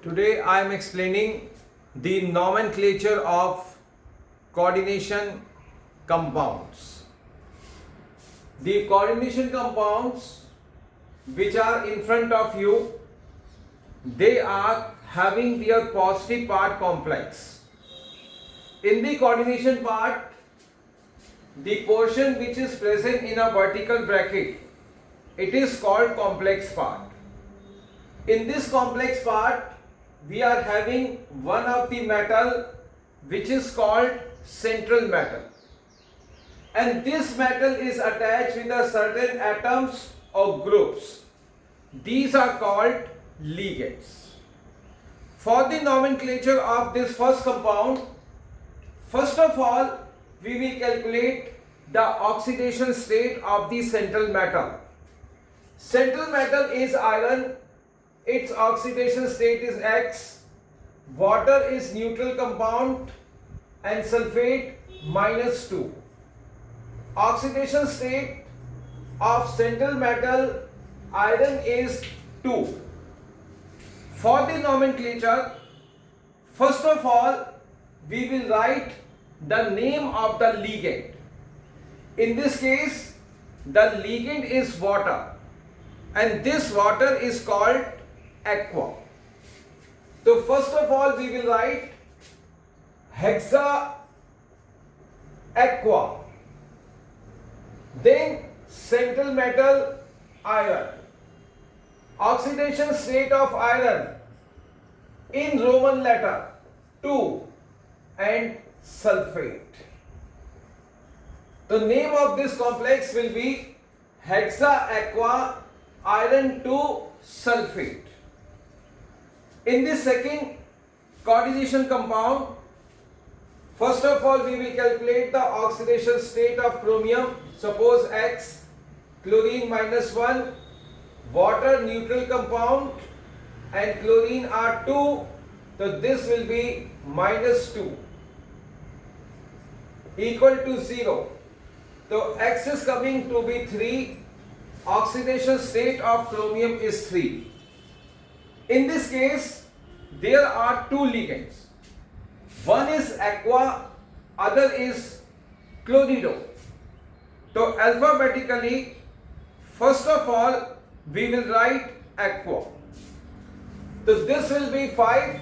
Today I am explaining the nomenclature of coordination compounds. The coordination compounds which are in front of you, they are having their positive part complex. In the coordination part, the portion which is present in a vertical bracket, it is called complex part. In this complex part, we are having one of the metal which is called central metal, and this metal is attached with a certain atoms or groups. These are called ligands. For the nomenclature of this first compound, first of all we will calculate the oxidation state of the central metal. Central metal is iron. Its oxidation state is X, water is neutral compound, and sulfate -2. Oxidation state of central metal iron is 2. For the nomenclature, first of all we will write the name of the ligand. In this case, the ligand is water, and this water is called aqua. So first of all we will write hexa aqua, then central metal iron. Oxidation state of iron in Roman letter 2 and sulfate. The name of this complex will be hexa aqua iron 2 sulfate. In this second coordination compound, first of all we will calculate the oxidation state of chromium. Suppose X, chlorine -1, water neutral compound, and chlorine are 2, so this will be -2 equal to 0. So X is coming to be 3. Oxidation state of chromium is 3. In this case, there are two ligands. One is aqua, other is chlorido. So alphabetically, first of all, we will write aqua. So this will be 5.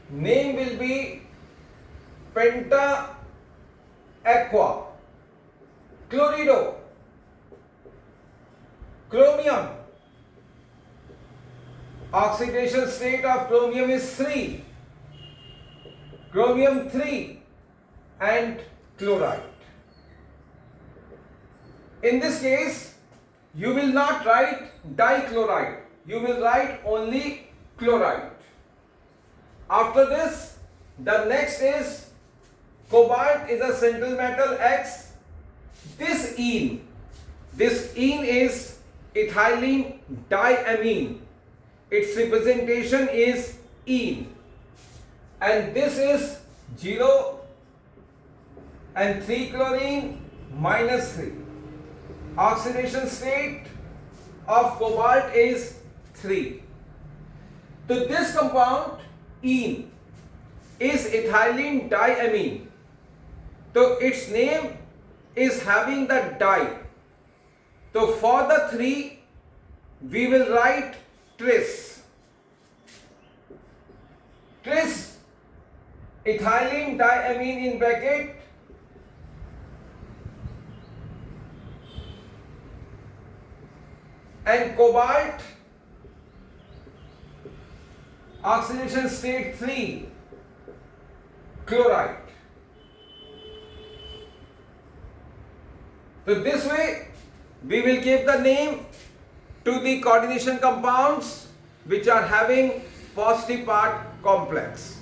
Name will be penta aqua. Chlorido, chromium. Oxidation state of chromium is 3. Chromium 3 and chloride. In this case, you will not write dichloride. You will write only chloride. After this, the next is cobalt is a central metal X. This ene is ethylene diamine. Its representation is ene, and this is 0 and 3 chlorine -3. Oxidation state of cobalt is 3. So this compound ene is ethylene diamine. So its name is having the di. So for the 3 we will write tris. Tris, ethylene diamine in bracket, and cobalt, oxidation state 3, chloride. So this way we will give the name to the coordination compounds which are having positive part complex.